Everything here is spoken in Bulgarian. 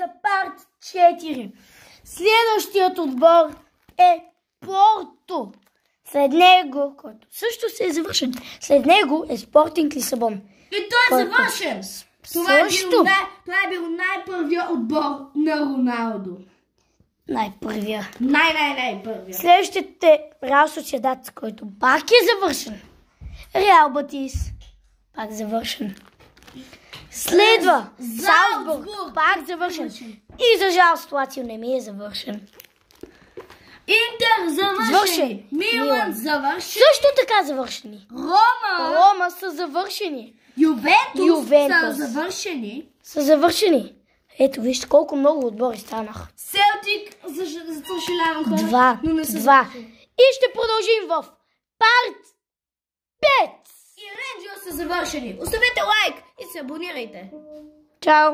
за парт 4. Следващият отбор е Порто. След него, който също се е завършен, след него е Спортинг Лисабон. И той е завършен. Това е бил най-първият отбор на Роналдо. Най-първия. Най-първия. Следващият е Реал Сосиедад, който пак е завършен. Реал Батис, пак завършен. Следва Салцбург, пак завършен. И за жалост Лацио не ми е завършен. Интер завършен. Милан завършен. Също така завършени. Рома са завършени. Ювентус са завършени. Ето, вижте колко много отбори станах. Селтик, съжалявам хора. Два. И ще продължим в парт 5. И Рейнджърс са завършени. Оставете лайк и се абонирайте. Чао!